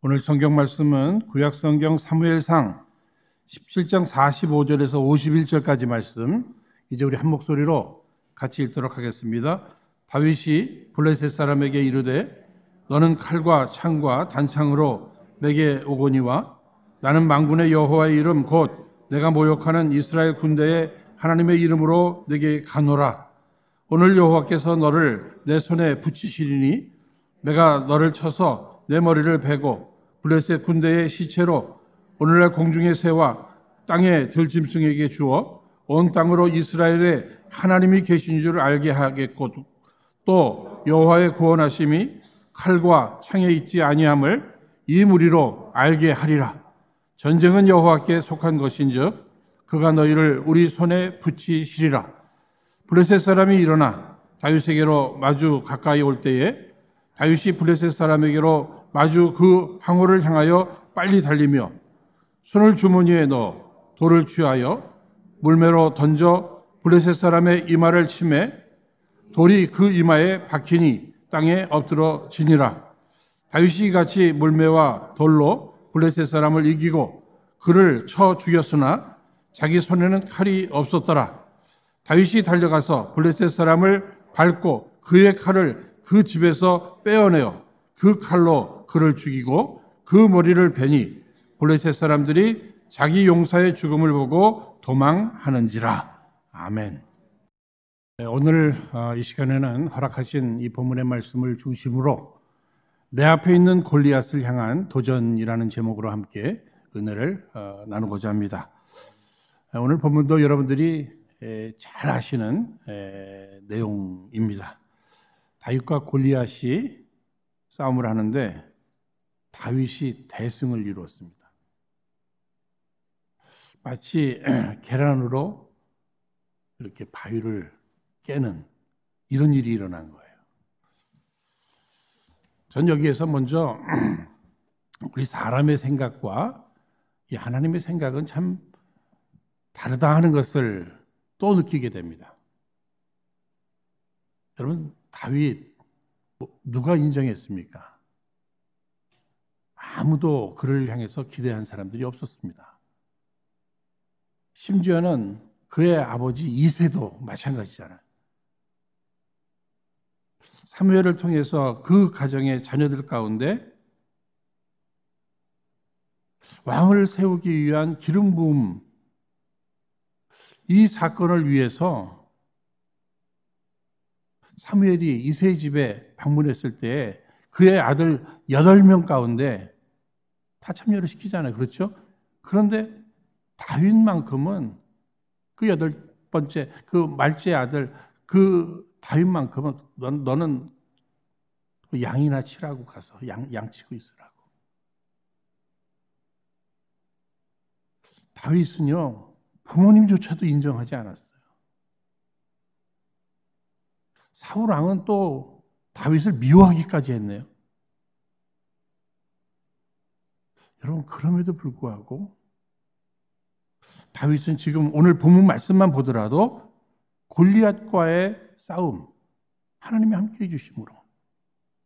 오늘 성경 말씀은 구약 성경 사무엘상 17장 45절에서 51절까지 말씀, 이제 우리 한 목소리로 같이 읽도록 하겠습니다. 다윗이 블레셋 사람에게 이르되 너는 칼과 창과 단창으로 내게 오거니와 나는 만군의 여호와의 이름 곧 내가 모욕하는 이스라엘 군대의 하나님의 이름으로 내게 가노라. 오늘 여호와께서 너를 내 손에 붙이시리니 내가 너를 쳐서 내 머리를 베고 블레셋 군대의 시체로 오늘날 공중의 새와 땅의 들짐승에게 주어 온 땅으로 이스라엘에 하나님이 계신 줄 알게 하겠고 또 여호와의 구원하심이 칼과 창에 있지 아니함을 이 무리로 알게 하리라. 전쟁은 여호와께 속한 것인즉 그가 너희를 우리 손에 붙이시리라. 블레셋 사람이 일어나 다윗에게로 마주 가까이 올 때에 다윗이 블레셋 사람에게로 마주 그 항우를 향하여 빨리 달리며 손을 주머니에 넣어 돌을 취하여 물매로 던져 블레셋 사람의 이마를 치매 돌이 그 이마에 박히니 땅에 엎드러 지니라. 다윗이 같이 물매와 돌로 블레셋 사람을 이기고 그를 쳐 죽였으나 자기 손에는 칼이 없었더라. 다윗이 달려가서 블레셋 사람을 밟고 그의 칼을 그 집에서 빼어내어 그 칼로 그를 죽이고 그 머리를 베니 블레셋 사람들이 자기 용사의 죽음을 보고 도망하는지라. 아멘. 오늘 이 시간에는 허락하신 이 본문의 말씀을 중심으로 내 앞에 있는 골리앗을 향한 도전이라는 제목으로 함께 은혜를 나누고자 합니다. 오늘 본문도 여러분들이 잘 아시는 내용입니다. 다윗과 골리앗이 싸움을 하는데 다윗이 대승을 이루었습니다. 마치 계란으로 이렇게 바위를 깨는 이런 일이 일어난 거예요. 전 여기에서 먼저 우리 사람의 생각과 이 하나님의 생각은 참 다르다 하는 것을 또 느끼게 됩니다. 여러분, 다윗 누가 인정했습니까? 아무도 그를 향해서 기대한 사람들이 없었습니다. 심지어는 그의 아버지 이새도 마찬가지잖아요. 사무엘을 통해서 그 가정의 자녀들 가운데 왕을 세우기 위한 기름 부음, 이 사건을 위해서 사무엘이 이새의 집에 방문했을 때 그의 아들 8명 가운데 다 참여를 시키잖아요. 그렇죠? 그런데 다윗만큼은 그 8번째, 그 말째 아들, 그 다윗만큼은 너는 양이나 치라고 가서 양 치고 있으라고. 다윗은요, 부모님조차도 인정하지 않았어요. 사울 왕은 또 다윗을 미워하기까지 했네요. 여러분, 그럼에도 불구하고 다윗은 지금 오늘 본문 말씀만 보더라도 골리앗과의 싸움, 하나님이 함께해 주심으로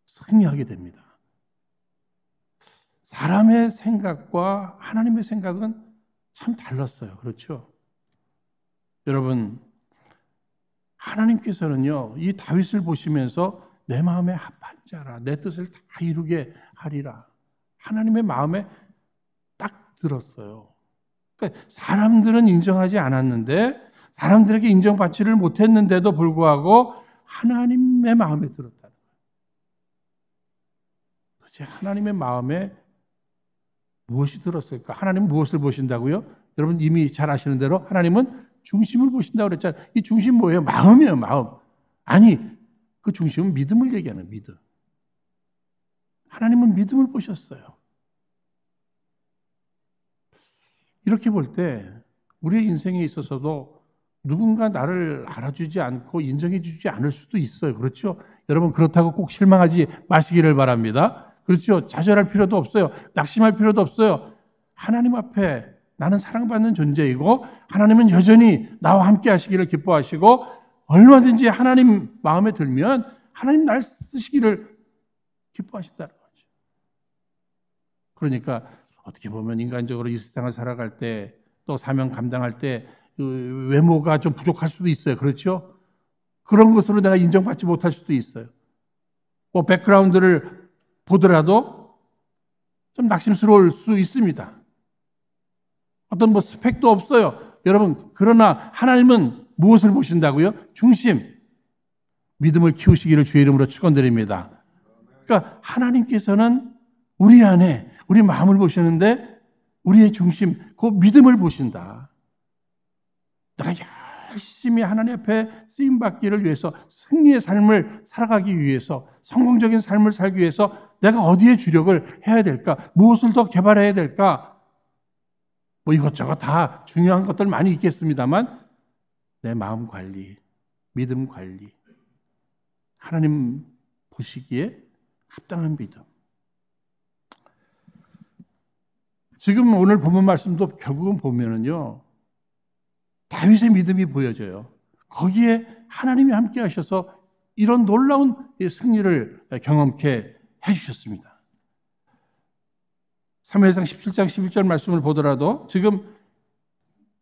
승리하게 됩니다. 사람의 생각과 하나님의 생각은 참 달랐어요. 그렇죠? 여러분, 하나님께서는요, 이 다윗을 보시면서 내 마음에 합한 자라, 내 뜻을 다 이루게 하리라. 하나님의 마음에 딱 들었어요. 그러니까 사람들은 인정하지 않았는데, 사람들에게 인정받지를 못했는데도 불구하고 하나님의 마음에 들었다는 거예요. 도대체 하나님의 마음에 무엇이 들었을까? 하나님은 무엇을 보신다고요? 여러분 이미 잘 아시는 대로 하나님은 중심을 보신다고 그랬잖아요. 이 중심 뭐예요? 마음이에요, 마음. 아니, 그 중심은 믿음을 얘기하는 믿음. 하나님은 믿음을 보셨어요. 이렇게 볼 때 우리의 인생에 있어서도 누군가 나를 알아주지 않고 인정해 주지 않을 수도 있어요. 그렇죠? 여러분, 그렇다고 꼭 실망하지 마시기를 바랍니다. 그렇죠? 좌절할 필요도 없어요. 낙심할 필요도 없어요. 하나님 앞에 나는 사랑받는 존재이고 하나님은 여전히 나와 함께 하시기를 기뻐하시고 얼마든지 하나님 마음에 들면 하나님 날 쓰시기를 기뻐하신다는 거죠. 그러니까 어떻게 보면 인간적으로 이 세상을 살아갈 때 또 사명 감당할 때 외모가 좀 부족할 수도 있어요. 그렇죠? 그런 것으로 내가 인정받지 못할 수도 있어요. 뭐 백그라운드를 보더라도 좀 낙심스러울 수 있습니다. 어떤 뭐 스펙도 없어요. 여러분, 그러나 하나님은 무엇을 보신다고요? 중심. 믿음을 키우시기를 주의 이름으로 축원드립니다. 그러니까 하나님께서는 우리 안에 우리 마음을 보시는데 우리의 중심, 그 믿음을 보신다. 내가 열심히 하나님 앞에 쓰임받기를 위해서 승리의 삶을 살아가기 위해서 성공적인 삶을 살기 위해서 내가 어디에 주력을 해야 될까? 무엇을 더 개발해야 될까? 뭐 이것저것 다 중요한 것들 많이 있겠습니다만 내 마음 관리, 믿음 관리, 하나님 보시기에 합당한 믿음. 지금 오늘 본문 말씀도 결국은 보면은요, 다윗의 믿음이 보여져요. 거기에 하나님이 함께 하셔서 이런 놀라운 승리를 경험케 해주셨습니다. 사무엘상 17장 11절 말씀을 보더라도 지금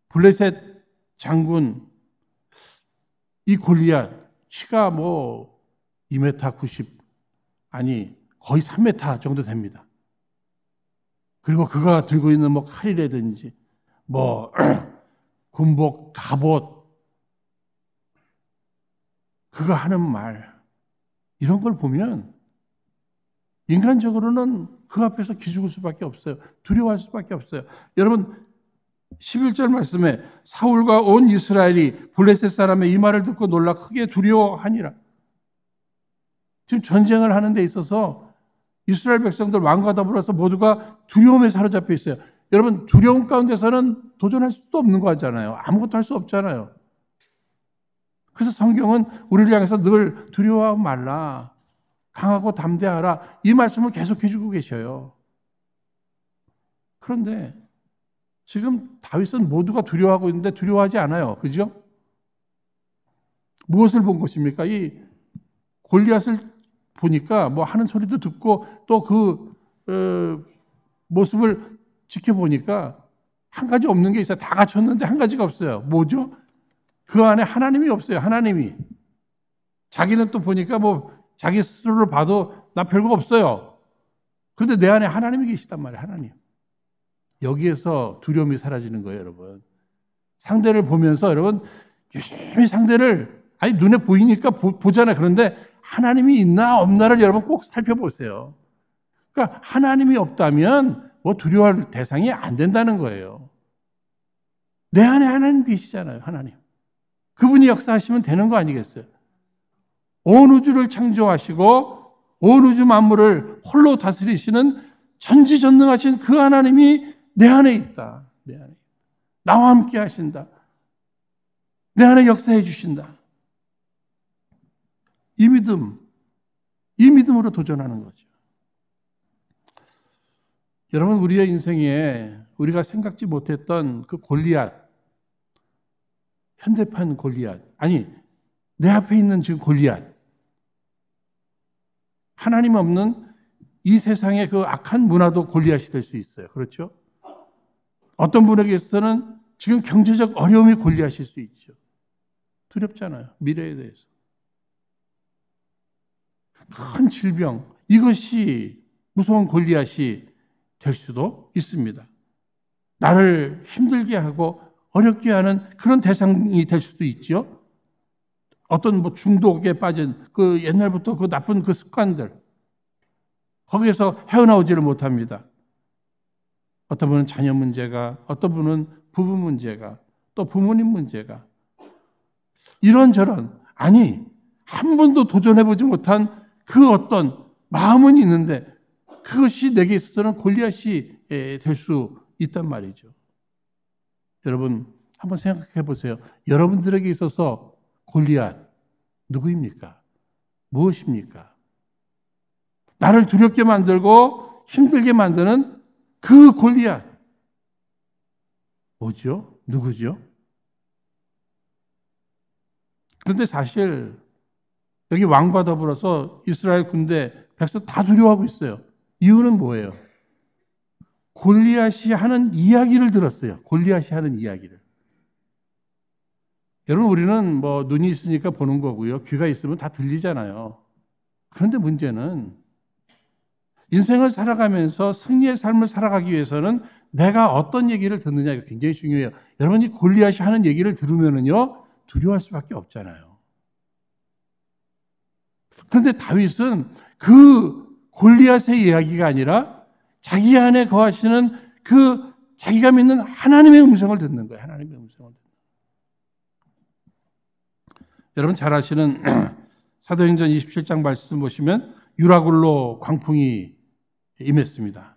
블레셋 장군 이 골리앗 키가 뭐 2m 90 아니 거의 3m 정도 됩니다. 그리고 그가 들고 있는 뭐 칼이라든지 뭐 군복, 갑옷, 그가 하는 말 이런 걸 보면 인간적으로는 그 앞에서 기죽을 수밖에 없어요. 두려워할 수밖에 없어요. 여러분 11절 말씀에 사울과 온 이스라엘이 블레셋 사람의 이 말을 듣고 놀라 크게 두려워하니라. 지금 전쟁을 하는 데 있어서 이스라엘 백성들 왕과 더불어서 모두가 두려움에 사로잡혀 있어요. 여러분 두려움 가운데서는 도전할 수도 없는 거잖아요. 아무것도 할 수 없잖아요. 그래서 성경은 우리를 향해서 늘 두려워하지 말라. 강하고 담대하라. 이 말씀을 계속해 주고 계셔요. 그런데 지금 다윗은 모두가 두려워하고 있는데 두려워하지 않아요. 그죠? 무엇을 본 것입니까? 이 골리앗을 보니까 뭐 하는 소리도 듣고 또 그 모습을 지켜보니까 한 가지 없는 게 있어요. 다 갖췄는데 한 가지가 없어요. 뭐죠? 그 안에 하나님이 없어요. 하나님이. 자기는 또 보니까 뭐 자기 스스로를 봐도 나 별거 없어요. 그런데 내 안에 하나님이 계시단 말이에요. 하나님. 여기에서 두려움이 사라지는 거예요, 여러분. 상대를 보면서 여러분 유심히 상대를 아니 눈에 보이니까 보잖아요. 그런데 하나님이 있나 없나를 여러분 꼭 살펴보세요. 그러니까 하나님이 없다면 뭐 두려워할 대상이 안 된다는 거예요. 내 안에 하나님 계시잖아요. 하나님. 그분이 역사하시면 되는 거 아니겠어요? 온 우주를 창조하시고 온 우주 만물을 홀로 다스리시는 전지전능하신 그 하나님이 내 안에 있다. 내 안에 있다. 나와 함께 하신다. 내 안에 역사해 주신다. 이 믿음으로 도전하는 거죠. 여러분 우리의 인생에 우리가 생각지 못했던 그 골리앗, 현대판 골리앗, 아니 내 앞에 있는 지금 골리앗, 하나님 없는 이 세상의 그 악한 문화도 골리앗이 될 수 있어요. 그렇죠? 어떤 분에게서는 지금 경제적 어려움이 골리앗일 수 있죠. 두렵잖아요. 미래에 대해서. 큰 질병, 이것이 무서운 골리앗이 될 수도 있습니다. 나를 힘들게 하고 어렵게 하는 그런 대상이 될 수도 있죠. 어떤 뭐 중독에 빠진 그 옛날부터 그 나쁜 그 습관들, 거기에서 헤어나오지를 못합니다. 어떤 분은 자녀 문제가, 어떤 분은 부부 문제가, 또 부모님 문제가, 이런저런, 아니 한 번도 도전해보지 못한 그 어떤 마음은 있는데 그것이 내게 있어서는 골리앗이 될 수 있단 말이죠. 여러분 한번 생각해 보세요. 여러분들에게 있어서 골리앗 누구입니까? 무엇입니까? 나를 두렵게 만들고 힘들게 만드는 그 골리앗 뭐죠? 누구죠? 그런데 사실 여기 왕과 더불어서 이스라엘 군대 백성 다 두려워하고 있어요. 이유는 뭐예요? 골리앗이 하는 이야기를 들었어요. 골리앗이 하는 이야기를. 여러분, 우리는 뭐 눈이 있으니까 보는 거고요. 귀가 있으면 다 들리잖아요. 그런데 문제는 인생을 살아가면서 승리의 삶을 살아가기 위해서는 내가 어떤 얘기를 듣느냐가 굉장히 중요해요. 여러분이 골리앗이 하는 얘기를 들으면은요, 두려워할 수밖에 없잖아요. 그런데 다윗은 그 골리앗의 이야기가 아니라 자기 안에 거하시는 그 자기가 믿는 하나님의 음성을 듣는 거예요. 하나님의 음성을 듣는 거예요. 여러분 잘 아시는 사도행전 27장 말씀 보시면 유라굴로 광풍이 임했습니다.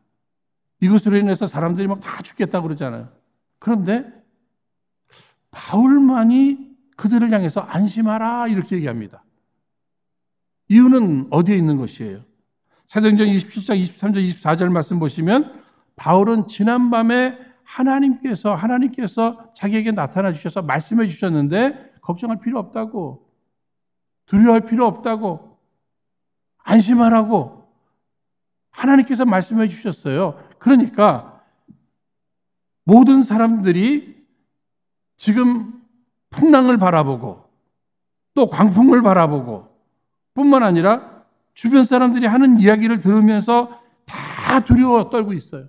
이것으로 인해서 사람들이 막 다 죽겠다고 그러잖아요. 그런데 바울만이 그들을 향해서 안심하라 이렇게 얘기합니다. 이유는 어디에 있는 것이에요? 사도행전 27장 23절 24절 말씀 보시면 바울은 지난밤에 하나님께서 자기에게 나타나 주셔서 말씀해 주셨는데 걱정할 필요 없다고, 두려워할 필요 없다고, 안심하라고 하나님께서 말씀해 주셨어요. 그러니까 모든 사람들이 지금 풍랑을 바라보고 또 광풍을 바라보고 뿐만 아니라 주변 사람들이 하는 이야기를 들으면서 다 두려워 떨고 있어요.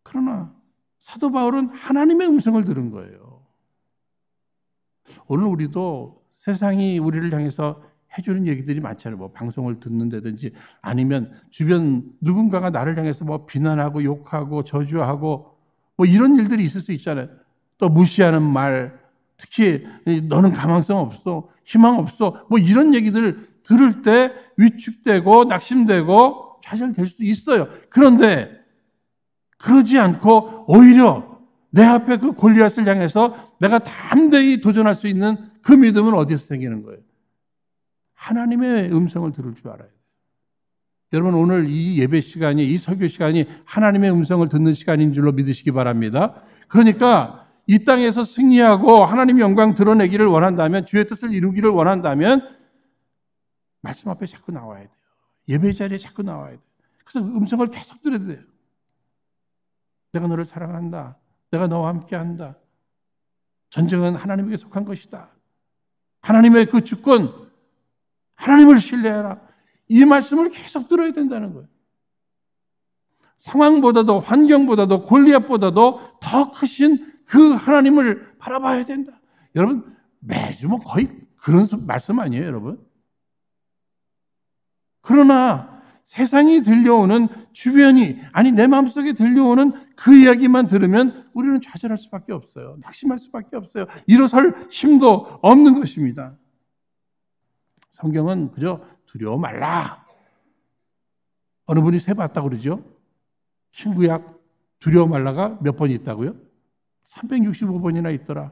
그러나 사도 바울은 하나님의 음성을 들은 거예요. 오늘 우리도 세상이 우리를 향해서 해주는 얘기들이 많잖아요. 뭐 방송을 듣는다든지 아니면 주변 누군가가 나를 향해서 뭐 비난하고 욕하고 저주하고 뭐 이런 일들이 있을 수 있잖아요. 또 무시하는 말, 특히 너는 가망성 없어, 희망 없어, 뭐 이런 얘기들 들을 때 위축되고 낙심되고 좌절될 수도 있어요. 그런데 그러지 않고 오히려 내 앞에 그 골리앗을 향해서 내가 담대히 도전할 수 있는 그 믿음은 어디서 생기는 거예요? 하나님의 음성을 들을 줄 알아야 돼요. 여러분 오늘 이 예배 시간이, 이 설교 시간이 하나님의 음성을 듣는 시간인 줄로 믿으시기 바랍니다. 그러니까 이 땅에서 승리하고 하나님의 영광 드러내기를 원한다면, 주의 뜻을 이루기를 원한다면 말씀 앞에 자꾸 나와야 돼요. 예배 자리에 자꾸 나와야 돼요. 그래서 음성을 계속 들어야 돼요. 내가 너를 사랑한다. 내가 너와 함께한다. 전쟁은 하나님에게 속한 것이다. 하나님의 그 주권, 하나님을 신뢰해라. 이 말씀을 계속 들어야 된다는 거예요. 상황보다도 환경보다도 골리앗보다도 더 크신 그 하나님을 바라봐야 된다. 여러분 매주 뭐 거의 그런 말씀 아니에요, 여러분? 그러나 세상이 들려오는 주변이, 아니 내 마음속에 들려오는 그 이야기만 들으면 우리는 좌절할 수밖에 없어요. 낙심할 수밖에 없어요. 일어설 힘도 없는 것입니다. 성경은 그저 두려워 말라. 어느 분이 세봤다고 그러죠? 신구약 두려워 말라가 몇 번 있다고요? 365번이나 있더라.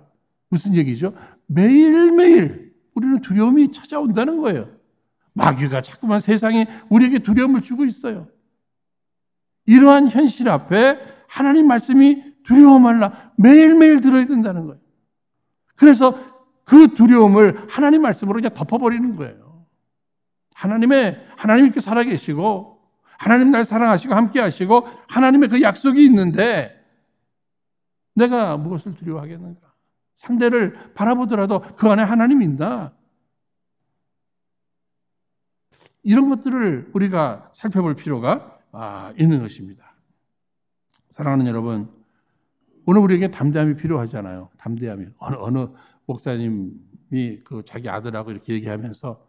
무슨 얘기죠? 매일매일 우리는 두려움이 찾아온다는 거예요. 마귀가 자꾸만 세상에 우리에게 두려움을 주고 있어요. 이러한 현실 앞에 하나님 말씀이 두려워 말라 매일매일 들어야 된다는 거예요. 그래서 그 두려움을 하나님 말씀으로 그냥 덮어버리는 거예요. 하나님께 살아계시고 하나님 날 사랑하시고 함께 하시고 하나님의 그 약속이 있는데 내가 무엇을 두려워하겠는가? 상대를 바라보더라도 그 안에 하나님이 있나? 이런 것들을 우리가 살펴볼 필요가 있는 것입니다. 사랑하는 여러분, 오늘 우리에게 담대함이 필요하잖아요. 담대함이. 어느 목사님이 그 자기 아들하고 이렇게 얘기하면서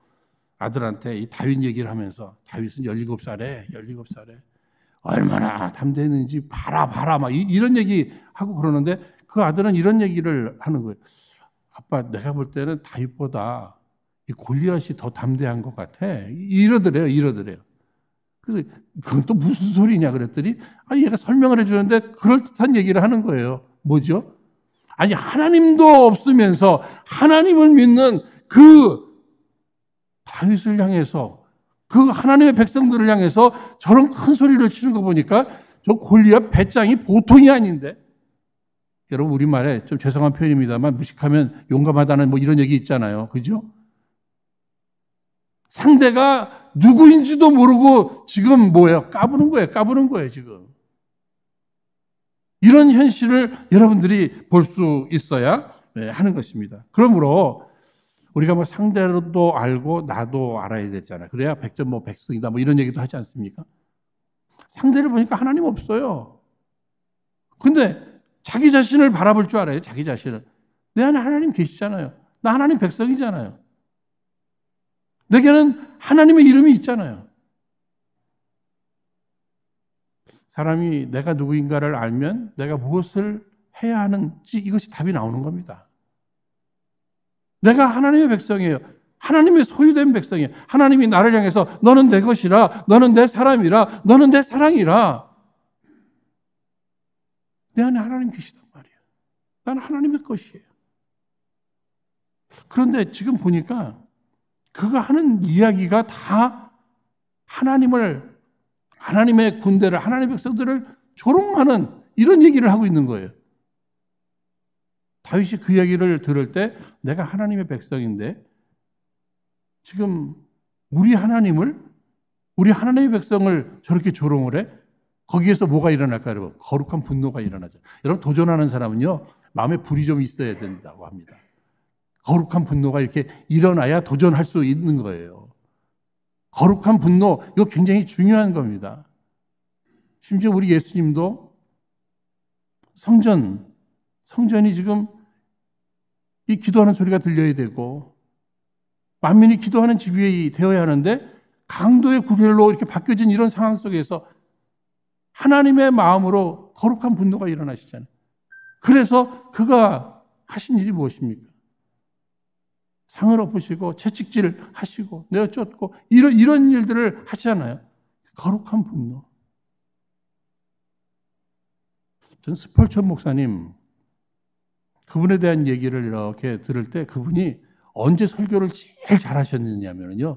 아들한테 이 다윗 얘기를 하면서, 다윗은 17살에 얼마나 담대했는지 봐라 막 이런 얘기 하고 그러는데 그 아들은 이런 얘기를 하는 거예요. 아빠, 내가 볼 때는 다윗보다 이 골리앗이 더 담대한 것 같아. 이러더래요. 그래서 그건 또 무슨 소리냐 그랬더니 얘가 설명을 해주는데 그럴듯한 얘기를 하는 거예요. 뭐죠? 아니 하나님도 없으면서 하나님을 믿는 그 다윗을 향해서, 그 하나님의 백성들을 향해서 저런 큰 소리를 치는 거 보니까 저 골리앗 배짱이 보통이 아닌데. 여러분 우리말에 좀 죄송한 표현입니다만 무식하면 용감하다는 뭐 이런 얘기 있잖아요. 그죠? 상대가 누구인지도 모르고 지금 뭐예요? 까부는 거예요, 지금. 이런 현실을 여러분들이 볼 수 있어야 하는 것입니다. 그러므로 우리가 뭐 상대로도 알고 나도 알아야 되잖아요. 그래야 백전 뭐 백승이다 뭐 이런 얘기도 하지 않습니까? 상대를 보니까 하나님 없어요. 근데 자기 자신을 바라볼 줄 알아요. 자기 자신을. 내 안에 하나님 계시잖아요. 나 하나님 백성이잖아요. 내게는 하나님의 이름이 있잖아요. 사람이 내가 누구인가를 알면 내가 무엇을 해야 하는지 이것이 답이 나오는 겁니다. 내가 하나님의 백성이에요. 하나님의 소유된 백성이에요. 하나님이 나를 향해서 너는 내 것이라, 너는 내 사람이라, 너는 내 사랑이라. 내 안에 하나님 계시단 말이에요. 나는 하나님의 것이에요. 그런데 지금 보니까 그가 하는 이야기가 다 하나님의 군대를, 하나님의 백성들을 조롱하는 이런 얘기를 하고 있는 거예요. 다윗이 그 이야기를 들을 때 내가 하나님의 백성인데 지금 우리 하나님의 백성을 저렇게 조롱을 해? 거기에서 뭐가 일어날까요, 여러분? 거룩한 분노가 일어나죠. 여러분, 도전하는 사람은요, 마음에 불이 좀 있어야 된다고 합니다. 거룩한 분노가 이렇게 일어나야 도전할 수 있는 거예요. 거룩한 분노, 이거 굉장히 중요한 겁니다. 심지어 우리 예수님도 성전이 지금 이 기도하는 소리가 들려야 되고 만민이 기도하는 집이 되어야 하는데 강도의 구별로 이렇게 바뀌어진 이런 상황 속에서 하나님의 마음으로 거룩한 분노가 일어나시잖아요. 그래서 그가 하신 일이 무엇입니까? 상을 엎으시고 채찍질 하시고 내어 쫓고 이런 일들을 하잖아요. 거룩한 분노. 전 스펄전 목사님 그분에 대한 얘기를 이렇게 들을 때 그분이 언제 설교를 제일 잘하셨느냐면요,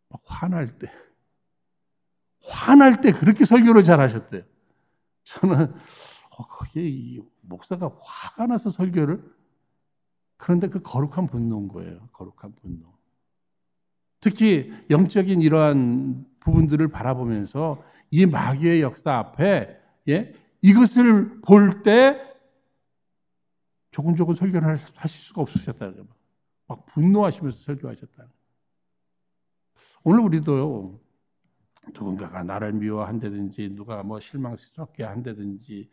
막 화날 때 그렇게 설교를 잘하셨대요. 저는 그게 이 목사가 화가 나서 설교를, 그런데 그 거룩한 분노인 거예요. 거룩한 분노. 특히 영적인 이러한 부분들을 바라보면서 이 마귀의 역사 앞에 이것을 볼 때 조곤조곤 설교를 하실 수가 없으셨다는 거예요. 막 분노하시면서 설교하셨다는 거예요. 오늘 우리도 누군가가 나를 미워한다든지 누가 뭐 실망스럽게 한다든지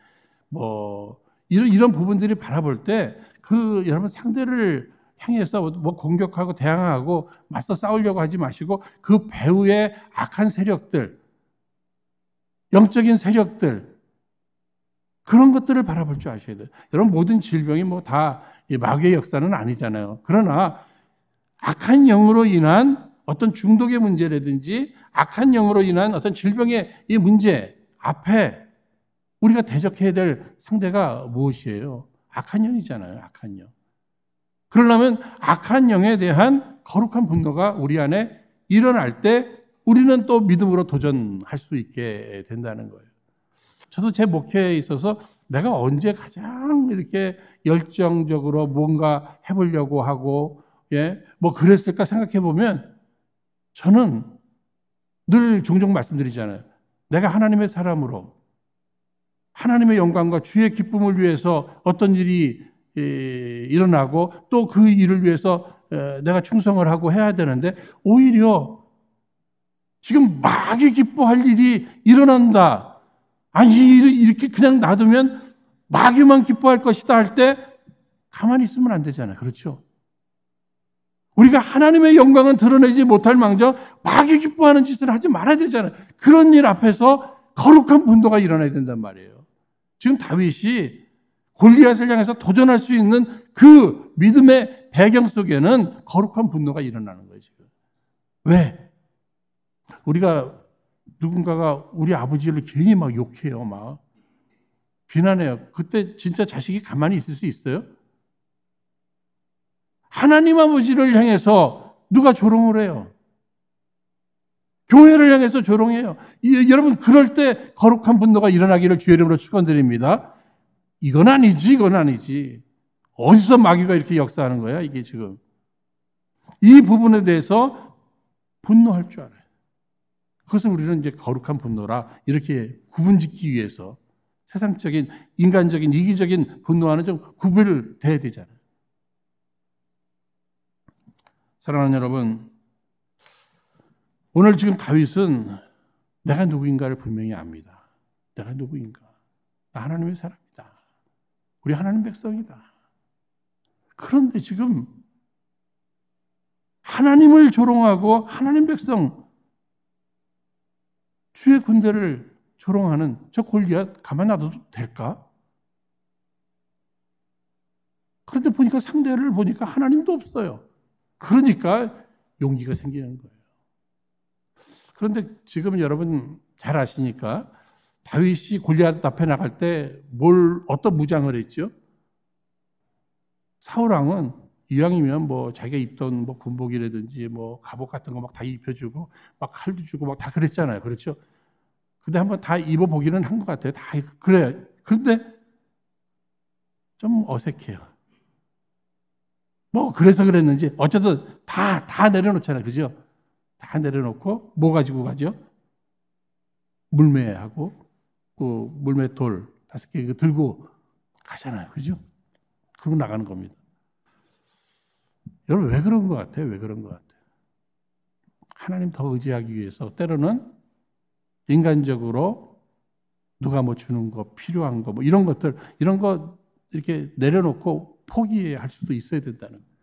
뭐 이런 부분들이 바라볼 때 여러분 상대를 향해서 뭐 공격하고 대항하고 맞서 싸우려고 하지 마시고 그 배후의 악한 세력들, 영적인 세력들, 그런 것들을 바라볼 줄 아셔야 돼요. 여러분 모든 질병이 뭐 다 마귀의 역사는 아니잖아요. 그러나 악한 영으로 인한 어떤 중독의 문제라든지 악한 영으로 인한 어떤 질병의 이 문제 앞에 우리가 대적해야 될 상대가 무엇이에요? 악한 영이잖아요. 악한 영. 그러려면 악한 영에 대한 거룩한 분노가 우리 안에 일어날 때 우리는 또 믿음으로 도전할 수 있게 된다는 거예요. 저도 제 목회에 있어서 내가 언제 가장 이렇게 열정적으로 뭔가 해보려고 하고 뭐 그랬을까 생각해 보면 저는 늘 종종 말씀드리잖아요. 내가 하나님의 사람으로 하나님의 영광과 주의 기쁨을 위해서 어떤 일이 일어나고 또 그 일을 위해서 내가 충성을 하고 해야 되는데 오히려 지금 마귀 기뻐할 일이 일어난다. 이 일을 이렇게 그냥 놔두면 마귀만 기뻐할 것이다 할 때 가만히 있으면 안 되잖아요. 그렇죠? 우리가 하나님의 영광은 드러내지 못할 망정 마귀 기뻐하는 짓을 하지 말아야 되잖아요. 그런 일 앞에서 거룩한 분노가 일어나야 된단 말이에요. 지금 다윗이 골리앗을 향해서 도전할 수 있는 그 믿음의 배경 속에는 거룩한 분노가 일어나는 거예요. 지금. 왜? 우리가 누군가가 우리 아버지를 괜히 막 욕해요. 막 비난해요. 그때 진짜 자식이 가만히 있을 수 있어요? 하나님 아버지를 향해서 누가 조롱을 해요? 교회를 향해서 조롱해요. 여러분 그럴 때 거룩한 분노가 일어나기를 주의 이름으로 축원드립니다. 이건 아니지. 어디서 마귀가 이렇게 역사하는 거야? 이게 지금. 이 부분에 대해서 분노할 줄 알아요. 그것을 우리는 이제 거룩한 분노라 이렇게 구분짓기 위해서 세상적인, 인간적인, 이기적인 분노와는 좀 구별돼야 되잖아요. 사랑하는 여러분, 오늘 지금 다윗은 내가 누구인가를 분명히 압니다. 내가 누구인가? 나 하나님의 사람이다. 우리 하나님 백성이다. 그런데 지금 하나님을 조롱하고 하나님 백성, 주의 군대를 조롱하는 저 골리앗 가만 놔둬도 될까? 그런데 보니까 상대를 보니까 하나님도 없어요. 그러니까 용기가 생기는 거예요. 그런데 지금 여러분 잘 아시니까 다윗이 골리앗 앞에 나갈 때 어떤 무장을 했죠? 사울왕은 이왕이면 뭐 자기가 입던 뭐 군복이라든지 뭐 갑옷 같은 거 막 다 입혀주고 막 칼도 주고 막 다 그랬잖아요. 그렇죠? 근데 한번 다 입어보기는 한 것 같아요. 다 그래. 그런데 좀 어색해요. 뭐 그래서 그랬는지 어쨌든 다 내려놓잖아요. 그죠? 다 내려놓고 뭐 가지고 가죠? 물매하고 그 물맷돌 5개 들고 가잖아요. 그죠? 그러고 나가는 겁니다. 여러분 왜 그런 것 같아요? 왜 그런 것 같아요? 하나님 더 의지하기 위해서 때로는 인간적으로 누가 뭐 주는 거, 필요한 거, 뭐 이런 것들, 이런 거 이렇게 내려놓고 포기할 수도 있어야 된다는 거예요.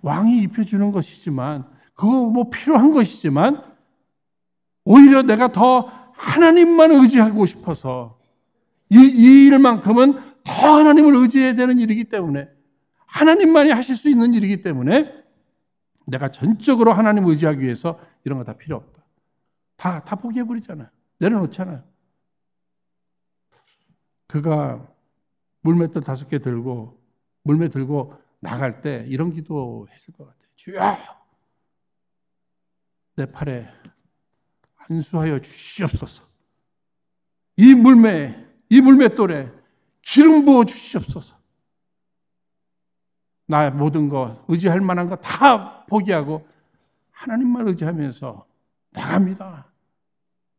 왕이 입혀주는 것이지만, 그거 뭐 필요한 것이지만, 오히려 내가 더 하나님만 의지하고 싶어서, 이 일만큼은 더 하나님을 의지해야 되는 일이기 때문에, 하나님만이 하실 수 있는 일이기 때문에, 내가 전적으로 하나님 의지하기 위해서 이런 거 다 필요 없다. 다 포기해버리잖아요. 내려놓잖아요. 그가 물맷돌 5개 들고, 물맷 들고 나갈 때 이런 기도 했을 것 같아요. 주여! 내 팔에 안수하여 주시옵소서. 이 물맷돌에 기름 부어 주시옵소서. 나 모든 거, 의지할 만한 거 다 포기하고 하나님만 의지하면서 나갑니다.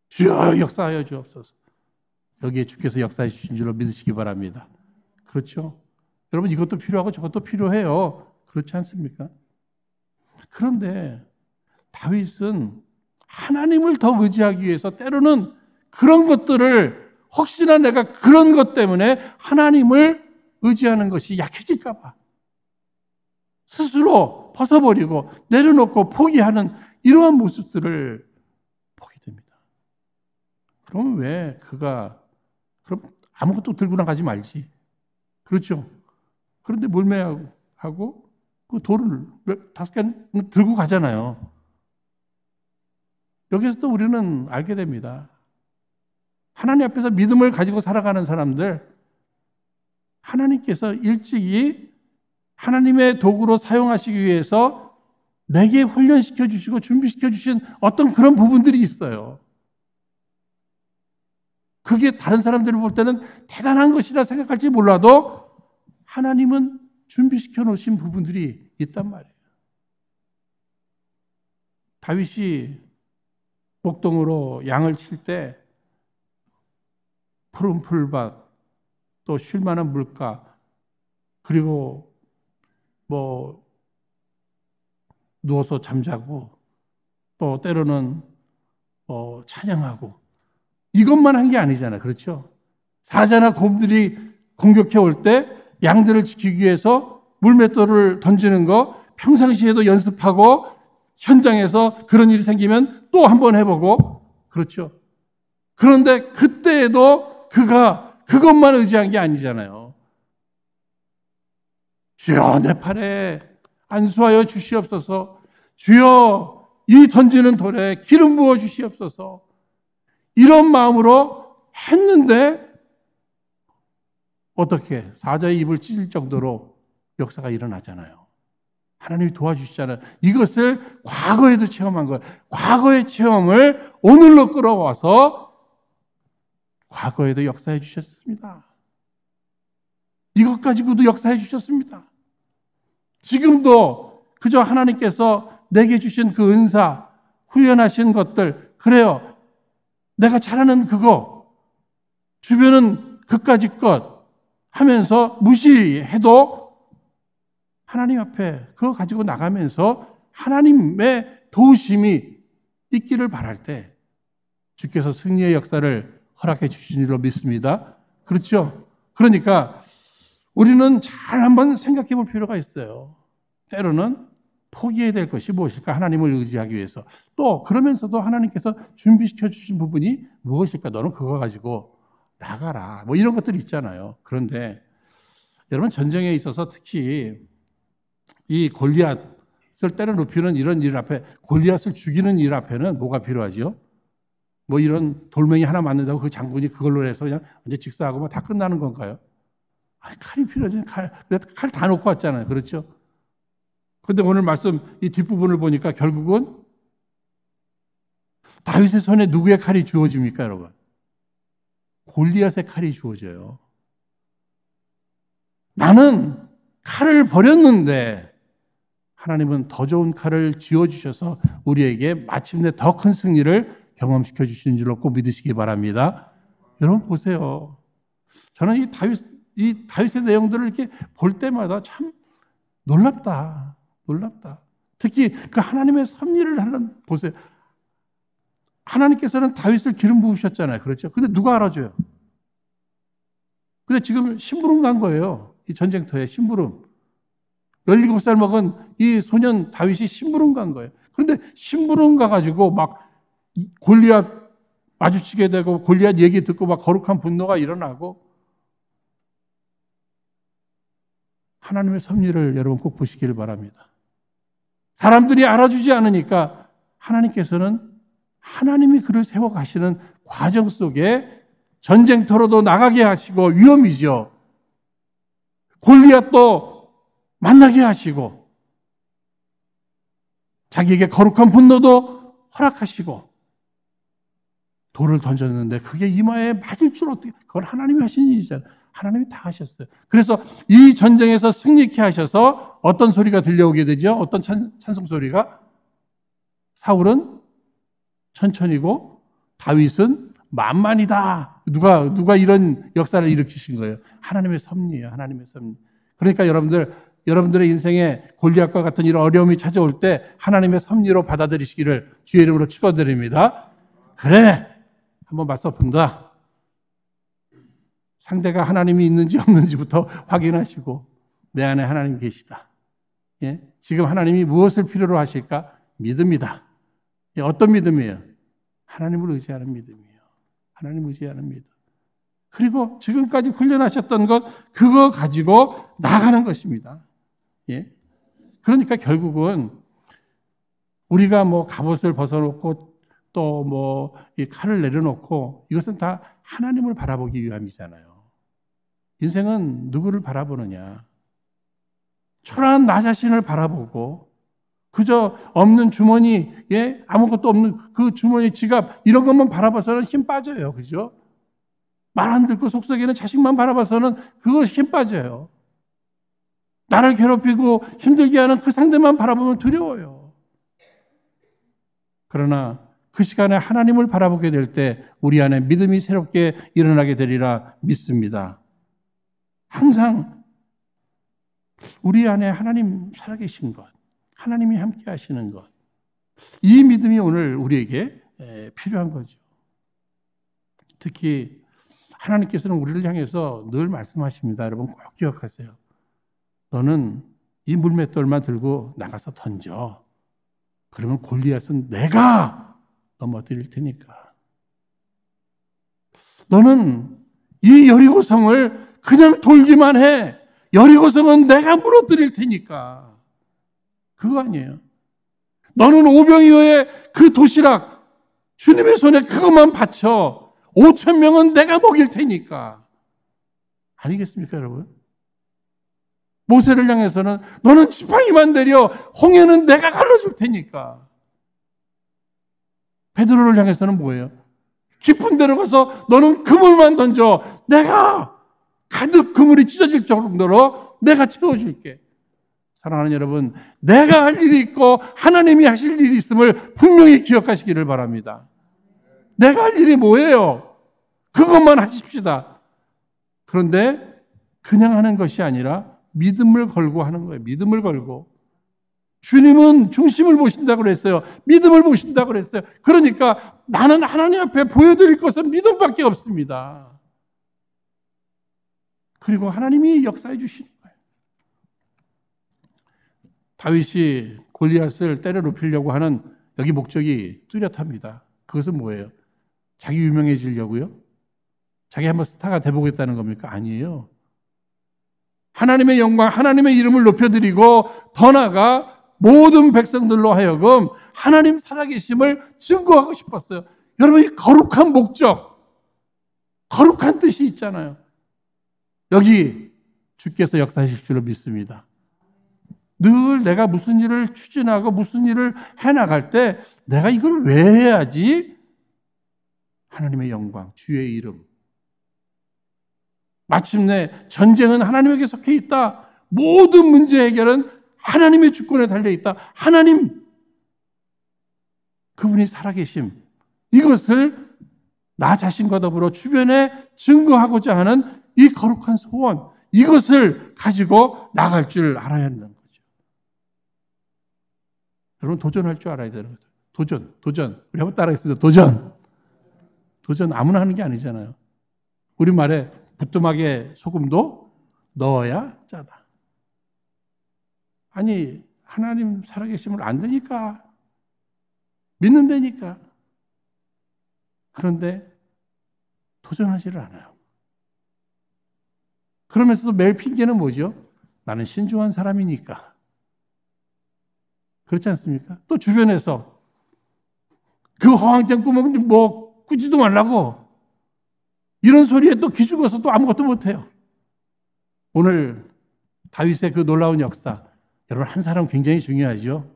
주여 역사하여 주옵소서. 여기에 주께서 역사해 주신 줄로 믿으시기 바랍니다. 그렇죠? 여러분 이것도 필요하고 저것도 필요해요. 그렇지 않습니까? 그런데 다윗은 하나님을 더 의지하기 위해서 때로는 그런 것들을 혹시나 내가 그런 것 때문에 하나님을 의지하는 것이 약해질까 봐 스스로 벗어버리고 내려놓고 포기하는 이러한 모습들을 보게 됩니다. 그러면 왜 그럼 아무것도 들고 나가지 말지. 그렇죠? 그런데 물매하고 그 돌을 5개 들고 가잖아요. 여기서 또 우리는 알게 됩니다. 하나님 앞에서 믿음을 가지고 살아가는 사람들, 하나님께서 일찍이 하나님의 도구로 사용하시기 위해서 내게 훈련시켜 주시고 준비시켜 주신 어떤 그런 부분들이 있어요. 그게 다른 사람들을 볼 때는 대단한 것이라 생각할지 몰라도 하나님은 준비시켜 놓으신 부분들이 있단 말이에요. 다윗이 목동으로 양을 칠 때 푸른 풀밭, 또 쉴만한 물가, 그리고 뭐 누워서 잠자고 또 때로는 찬양하고 이것만 한 게 아니잖아요. 그렇죠? 사자나 곰들이 공격해 올 때 양들을 지키기 위해서 물맷돌을 던지는 거 평상시에도 연습하고 현장에서 그런 일이 생기면 또 한 번 해보고 그렇죠. 그런데 그때에도 그가 그것만 의지한 게 아니잖아요. 주여 내 팔에 안수하여 주시옵소서. 주여 이 던지는 돌에 기름 부어 주시옵소서. 이런 마음으로 했는데 어떻게 사자의 입을 찢을 정도로 역사가 일어나잖아요. 하나님이 도와주시잖아요. 이것을 과거에도 체험한 거예요. 과거의 체험을 오늘로 끌어와서 과거에도 역사해 주셨습니다. 이것 가지고도 역사해 주셨습니다. 지금도 그저 하나님께서 내게 주신 그 은사, 훈련하신 것들, 그래요. 내가 잘하는 그거, 주변은 그까짓 것 하면서 무시해도 하나님 앞에 그거 가지고 나가면서 하나님의 도우심이 있기를 바랄 때 주께서 승리의 역사를 허락해 주신 줄로 믿습니다. 그렇죠? 그러니까 우리는 잘 한번 생각해 볼 필요가 있어요. 때로는 포기해야 될 것이 무엇일까? 하나님을 의지하기 위해서. 또 그러면서도 하나님께서 준비시켜 주신 부분이 무엇일까? 너는 그거 가지고 나가라. 뭐 이런 것들이 있잖아요. 그런데 여러분 전쟁에 있어서 특히 이 골리앗을 때려 눕히는 이런 일 앞에, 골리앗을 죽이는 일 앞에는 뭐가 필요하죠? 뭐 이런 돌멩이 하나 맞는다고 그 장군이 그걸로 해서 그냥 이제 직사하고 뭐 다 끝나는 건가요? 아니, 칼이 필요하죠. 칼 다 놓고 왔잖아요. 그렇죠? 근데 오늘 말씀 이 뒷부분을 보니까 결국은 다윗의 손에 누구의 칼이 주어집니까, 여러분? 골리앗의 칼이 주어져요. 나는 칼을 버렸는데 하나님은 더 좋은 칼을 쥐어주셔서 우리에게 마침내 더 큰 승리를 경험시켜 주시는 줄로 꼭 믿으시기 바랍니다. 여러분 보세요. 저는 이 다윗의 내용들을 이렇게 볼 때마다 참 놀랍다. 특히 그 하나님의 섭리를 하는, 보세요. 하나님께서는 다윗을 기름 부으셨잖아요. 그렇죠? 근데 누가 알아줘요? 근데 지금 심부름 간 거예요. 이 전쟁터에 심부름. 17살 먹은 이 소년 다윗이 심부름 간 거예요. 그런데 심부름 가가지고 막 골리앗 마주치게 되고 골리앗 얘기 듣고 막 거룩한 분노가 일어나고, 하나님의 섭리를 여러분 꼭 보시기를 바랍니다. 사람들이 알아주지 않으니까 하나님께서는 하나님이 그를 세워가시는 과정 속에 전쟁터로도 나가게 하시고 위험이죠. 골리앗도 만나게 하시고 자기에게 거룩한 분노도 허락하시고 돌을 던졌는데 그게 이마에 맞을 줄 어떻게, 그건 하나님이 하신 일이잖아요. 하나님이 다 하셨어요. 그래서 이 전쟁에서 승리케 하셔서 어떤 소리가 들려오게 되죠? 어떤 찬송 소리가? 사울은 천천히고 다윗은 만만이다. 누가 이런 역사를 일으키신 거예요? 하나님의 섭리예요. 하나님의 섭리. 그러니까 여러분들의 인생에 골리앗과 같은 이런 어려움이 찾아올 때 하나님의 섭리로 받아들이시기를 주의 이름으로 축원드립니다. 그래, 한번 맞서 본다. 상대가 하나님이 있는지 없는지부터 확인하시고 내 안에 하나님 계시다. 예? 지금 하나님이 무엇을 필요로 하실까? 믿음이다. 예, 어떤 믿음이에요? 하나님을 의지하는 믿음이에요. 하나님을 의지하는 믿음. 그리고 지금까지 훈련하셨던 것, 그거 가지고 나가는 것입니다. 예? 그러니까 결국은 우리가 뭐 갑옷을 벗어놓고 또 뭐 이 칼을 내려놓고 이것은 다 하나님을 바라보기 위함이잖아요. 인생은 누구를 바라보느냐? 초라한 나 자신을 바라보고 그저 없는 주머니, 예? 아무것도 없는 그 주머니, 지갑 이런 것만 바라봐서는 힘 빠져요. 그죠? 말 안 듣고 속썩이는 자식만 바라봐서는 그거 힘 빠져요. 나를 괴롭히고 힘들게 하는 그 상대만 바라보면 두려워요. 그러나 그 시간에 하나님을 바라보게 될 때 우리 안에 믿음이 새롭게 일어나게 되리라 믿습니다. 항상 우리 안에 하나님 살아계신 것, 하나님이 함께 하시는 것, 이 믿음이 오늘 우리에게 필요한 거죠. 특히 하나님께서는 우리를 향해서 늘 말씀하십니다. 여러분 꼭 기억하세요. 너는 이 물맷돌만 들고 나가서 던져. 그러면 골리앗은 내가 넘어뜨릴 테니까. 너는 이 여리고성을 그냥 돌기만 해. 여리고성은 내가 무너뜨릴 테니까. 그거 아니에요. 너는 오병이어의 그 도시락 주님의 손에 그것만 바쳐. 5,000명은 내가 먹일 테니까. 아니겠습니까, 여러분? 모세를 향해서는 너는 지팡이만 내려, 홍해는 내가 갈라줄 테니까. 베드로를 향해서는 뭐예요? 깊은 데로 가서 너는 그물만 던져. 내가 가득 그물이 찢어질 정도로 내가 채워줄게. 사랑하는 여러분, 내가 할 일이 있고 하나님이 하실 일이 있음을 분명히 기억하시기를 바랍니다. 내가 할 일이 뭐예요? 그것만 하십시다. 그런데 그냥 하는 것이 아니라 믿음을 걸고 하는 거예요. 믿음을 걸고. 주님은 중심을 보신다고 그랬어요. 믿음을 보신다고 그랬어요. 그러니까 나는 하나님 앞에 보여드릴 것은 믿음밖에 없습니다. 그리고 하나님이 역사해 주시는 거예요. 다윗이 골리앗을 때려 눕히려고 하는 여기 목적이 뚜렷합니다. 그것은 뭐예요? 자기 유명해지려고요? 자기 한번 스타가 돼보겠다는 겁니까? 아니에요. 하나님의 영광, 하나님의 이름을 높여드리고 더 나아가 모든 백성들로 하여금 하나님 살아계심을 증거하고 싶었어요. 여러분, 이 거룩한 목적, 거룩한 뜻이 있잖아요. 여기 주께서 역사하실 줄로 믿습니다. 늘 내가 무슨 일을 추진하고 무슨 일을 해나갈 때 내가 이걸 왜 해야지? 하나님의 영광, 주의 이름. 마침내 전쟁은 하나님에게 속해 있다. 모든 문제 해결은 하나님의 주권에 달려있다. 하나님, 그분이 살아계심. 이것을 나 자신과 더불어 주변에 증거하고자 하는 이 거룩한 소원, 이것을 가지고 나갈 줄 알아야 한다는 거죠. 여러분, 도전할 줄 알아야 되는 거죠. 도전. 우리 한번 따라하겠습니다. 도전 아무나 하는 게 아니잖아요. 우리말에 부뚜막에 소금도 넣어야 짜다. 아니, 하나님 살아계심을 안 되니까, 믿는다니까. 그런데 도전하지를 않아요. 그러면서도 매일 핑계는 뭐죠? 나는 신중한 사람이니까. 그렇지 않습니까? 또 주변에서 그 허황된 꿈은 뭐 꾸지도 말라고 이런 소리에 또 기죽어서 또 아무것도 못해요. 오늘 다윗의 그 놀라운 역사, 여러분, 한 사람 굉장히 중요하죠.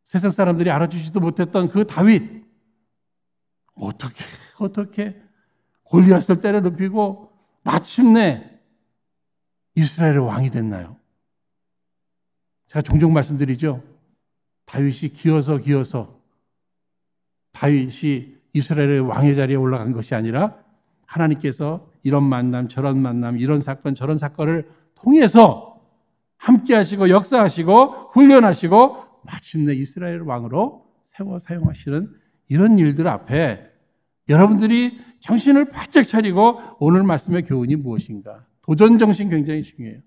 세상 사람들이 알아주지도 못했던 그 다윗, 어떻게 골리앗을 때려 눕히고 마침내 이스라엘의 왕이 됐나요? 제가 종종 말씀드리죠. 다윗이 기어서 다윗이 이스라엘의 왕의 자리에 올라간 것이 아니라 하나님께서 이런 만남, 저런 만남, 이런 사건, 저런 사건을 통해서 함께 하시고 역사하시고 훈련하시고 마침내 이스라엘 왕으로 세워 사용하시는 이런 일들 앞에 여러분들이 정신을 바짝 차리고 오늘 말씀의 교훈이 무엇인가? 도전 정신 굉장히 중요해요.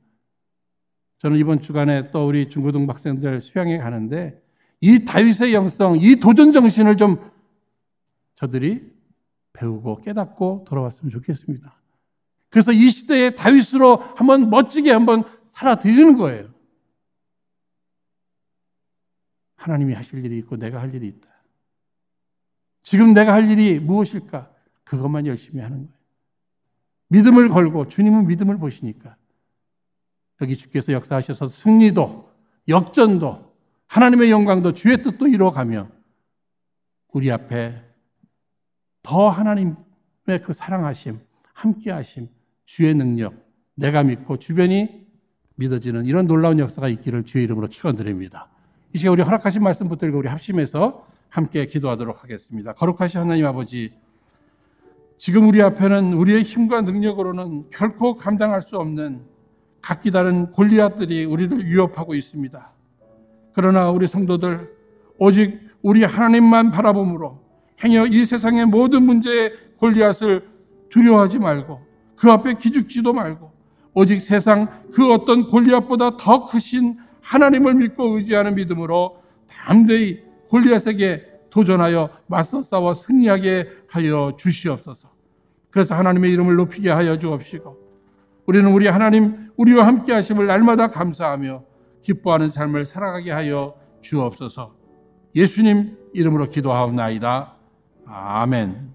저는 이번 주간에 또 우리 중고등 학생들 수양에 가는데 이 다윗의 영성, 이 도전 정신을 좀 저들이 배우고 깨닫고 돌아왔으면 좋겠습니다. 그래서 이 시대의 다윗으로 한번 멋지게 한번 살아드리는 거예요. 하나님이 하실 일이 있고 내가 할 일이 있다. 지금 내가 할 일이 무엇일까? 그것만 열심히 하는 거예요. 믿음을 걸고 주님은 믿음을 보시니까 여기 주께서 역사하셔서 승리도 역전도 하나님의 영광도 주의 뜻도 이루어가며 우리 앞에 더 하나님의 그 사랑하심, 함께하심, 주의 능력, 내가 믿고 주변이 믿어지는 이런 놀라운 역사가 있기를 주의 이름으로 축원드립니다. 이 시간 우리 허락하신 말씀 붙들고 우리 합심해서 함께 기도하도록 하겠습니다. 거룩하신 하나님 아버지, 지금 우리 앞에는 우리의 힘과 능력으로는 결코 감당할 수 없는 각기 다른 골리앗들이 우리를 위협하고 있습니다. 그러나 우리 성도들 오직 우리 하나님만 바라봄으로 행여 이 세상의 모든 문제의 골리앗을 두려워하지 말고 그 앞에 기죽지도 말고 오직 세상 그 어떤 골리앗보다 더 크신 하나님을 믿고 의지하는 믿음으로 담대히 골리앗에게 도전하여 맞서 싸워 승리하게 하여 주시옵소서. 그래서 하나님의 이름을 높이게 하여 주옵시고 우리는 우리 하나님 우리와 함께 하심을 날마다 감사하며 기뻐하는 삶을 살아가게 하여 주옵소서. 예수님 이름으로 기도하옵나이다. 아멘.